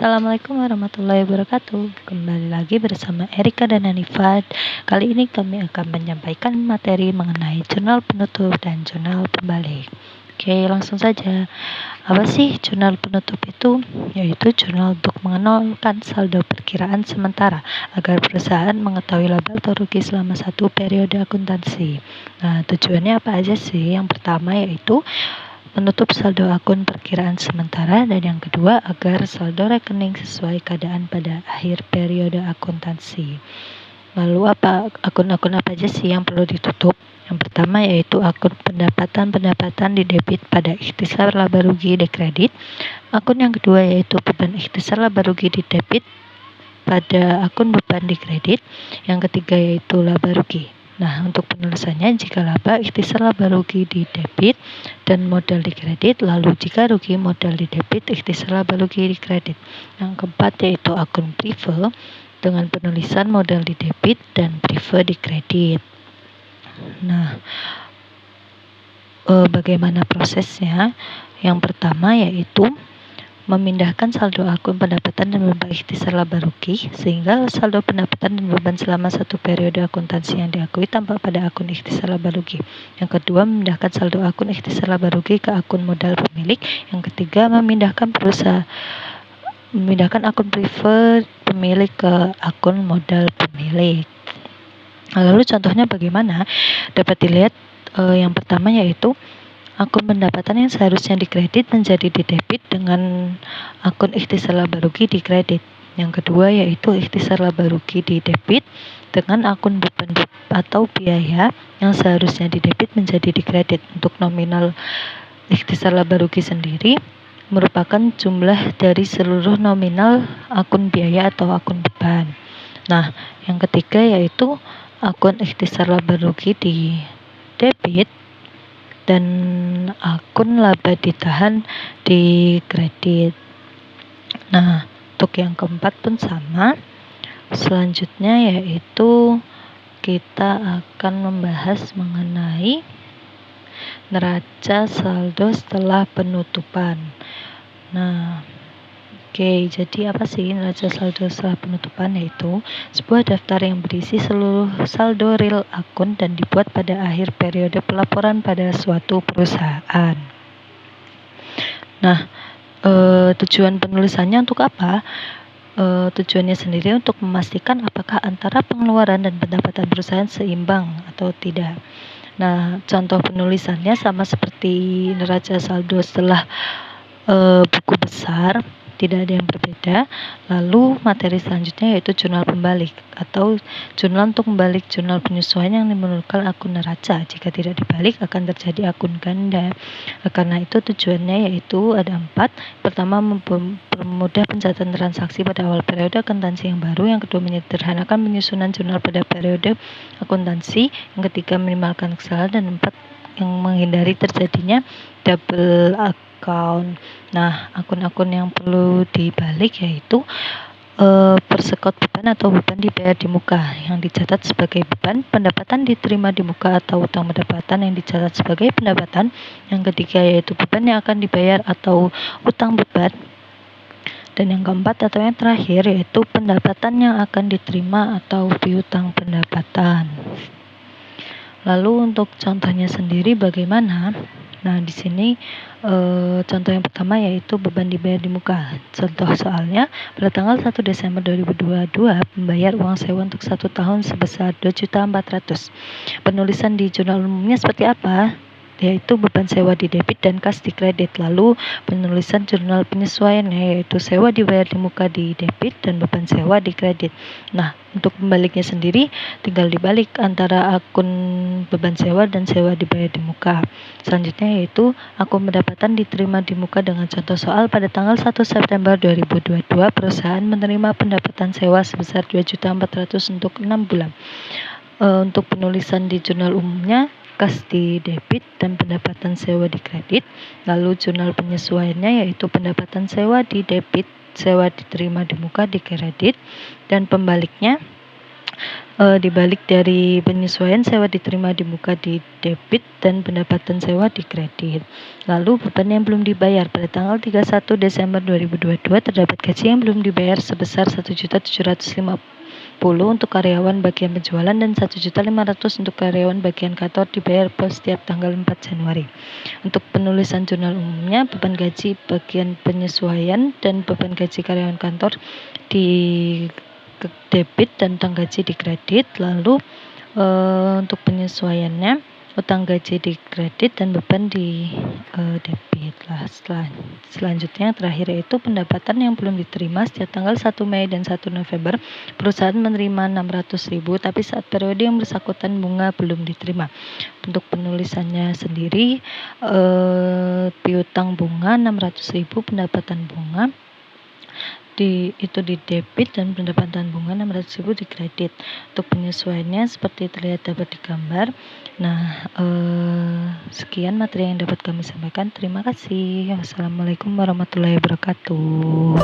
Assalamualaikum warahmatullahi wabarakatuh. Kembali lagi bersama Erika dan Hanifat. Kali ini kami akan menyampaikan materi mengenai jurnal penutup dan jurnal pembalik. Oke, langsung saja. Apa sih jurnal penutup itu? Yaitu jurnal untuk mengenalkan saldo perkiraan sementara agar perusahaan mengetahui laba atau rugi selama satu periode akuntansi. Nah, tujuannya apa aja sih? Yang pertama yaitu menutup saldo akun perkiraan sementara, dan yang kedua agar saldo rekening sesuai keadaan pada akhir periode akuntansi. Lalu akun-akun apa aja sih yang perlu ditutup? Yang pertama yaitu akun pendapatan di debit pada ikhtisar laba rugi di kredit. Akun yang kedua yaitu beban ikhtisar laba rugi di debit pada akun beban di kredit. Yang ketiga yaitu laba rugi. Nah, untuk penulisannya, jika laba ikhtisar laba rugi di debit dan modal di kredit, lalu jika rugi modal di debit ikhtisar laba rugi di kredit. Yang keempat yaitu akun prive dengan penulisan modal di debit dan prive di kredit. Nah, bagaimana prosesnya? Yang pertama yaitu memindahkan saldo akun pendapatan dan beban ikhtisar laba rugi sehingga saldo pendapatan dan beban selama satu periode akuntansi yang diakui tampak pada akun ikhtisar laba rugi. Yang kedua, memindahkan saldo akun ikhtisar laba rugi ke akun modal pemilik. Yang ketiga, memindahkan akun prive pemilik ke akun modal pemilik. Lalu contohnya bagaimana? Dapat dilihat yang pertama yaitu akun pendapatan yang seharusnya dikredit menjadi didebit dengan akun ikhtisar laba rugi di kredit. Yang kedua yaitu ikhtisar laba rugi di debit dengan akun beban atau biaya yang seharusnya didebit menjadi dikredit. Untuk nominal ikhtisar laba rugi sendiri merupakan jumlah dari seluruh nominal akun biaya atau akun beban. Nah, yang ketiga yaitu akun ikhtisar laba rugi di debit dan akun laba ditahan di kredit. Nah, untuk yang keempat pun sama. Selanjutnya yaitu kita akan membahas mengenai neraca saldo setelah penutupan. Nah, jadi apa sih neraca saldo setelah penutupan? Yaitu sebuah daftar yang berisi seluruh saldo real akun dan dibuat pada akhir periode pelaporan pada suatu perusahaan. Nah, tujuan penulisannya untuk apa? Tujuannya sendiri untuk memastikan apakah antara pengeluaran dan pendapatan perusahaan seimbang atau tidak. Nah, contoh penulisannya sama seperti neraca saldo setelah buku besar, tidak ada yang berbeda. Lalu materi selanjutnya yaitu jurnal pembalik atau jurnal untuk membalik jurnal penyesuaian yang menurunkan akun neraca. Jika tidak dibalik akan terjadi akun ganda. Karena itu tujuannya yaitu ada 4. Pertama, mempermudah pencatatan transaksi pada awal periode akuntansi yang baru. Yang kedua, menyederhanakan penyusunan jurnal pada periode akuntansi. Yang ketiga, minimalkan kesalahan. Dan 4, yang menghindari terjadinya double account. Nah, akun-akun yang perlu dibalik yaitu persekot beban atau beban dibayar di muka yang dicatat sebagai beban, pendapatan diterima di muka atau utang pendapatan yang dicatat sebagai pendapatan. Yang ketiga yaitu beban yang akan dibayar atau utang beban. Dan yang keempat atau yang terakhir yaitu pendapatan yang akan diterima atau piutang pendapatan. Lalu untuk contohnya sendiri bagaimana? Nah, di sini contoh yang pertama yaitu beban dibayar di muka. Contoh soalnya, pada tanggal 1 Desember 2022 membayar uang sewa untuk 1 tahun sebesar 2.400.000. Penulisan di jurnal umumnya seperti apa? Yaitu beban sewa di debit dan kas di kredit. Lalu penulisan jurnal penyesuaiannya yaitu sewa dibayar di muka di debit dan beban sewa di kredit. Nah, untuk membaliknya sendiri tinggal dibalik antara akun beban sewa dan sewa dibayar di muka. Selanjutnya yaitu akun pendapatan diterima di muka dengan contoh soal pada tanggal 1 September 2022 perusahaan menerima pendapatan sewa sebesar 2.400.000 untuk 6 bulan. Untuk penulisan di jurnal umumnya kas di debit dan pendapatan sewa di kredit. Lalu jurnal penyesuaiannya yaitu pendapatan sewa di debit, sewa diterima di muka di kredit, dan pembaliknya Dibalik dari penyesuaian sewa diterima di muka di debit dan pendapatan sewa di kredit. Lalu beban yang belum dibayar pada tanggal 31 Desember 2022 terdapat gaji yang belum dibayar sebesar 1.750.000 untuk karyawan bagian penjualan dan 1.500.000 untuk karyawan bagian kantor dibayar setiap tanggal 4 Januari. Untuk penulisan jurnal umumnya, beban gaji bagian penyesuaian dan beban gaji karyawan kantor di debit dan utang gaji di kredit. Lalu untuk penyesuaiannya utang gaji di kredit dan beban di debit lah. Selanjutnya yang terakhir yaitu pendapatan yang belum diterima setiap tanggal 1 Mei dan 1 November perusahaan menerima 600.000 tapi saat periode yang bersangkutan bunga belum diterima. Untuk penulisannya sendiri piutang bunga 600.000, pendapatan bunga itu di debit dan pendapatan bunga 600.000 di kredit. Untuk penyesuaiannya seperti terlihat dapat di gambar. Nah, sekian materi yang dapat kami sampaikan. Terima kasih. Wassalamualaikum warahmatullahi wabarakatuh.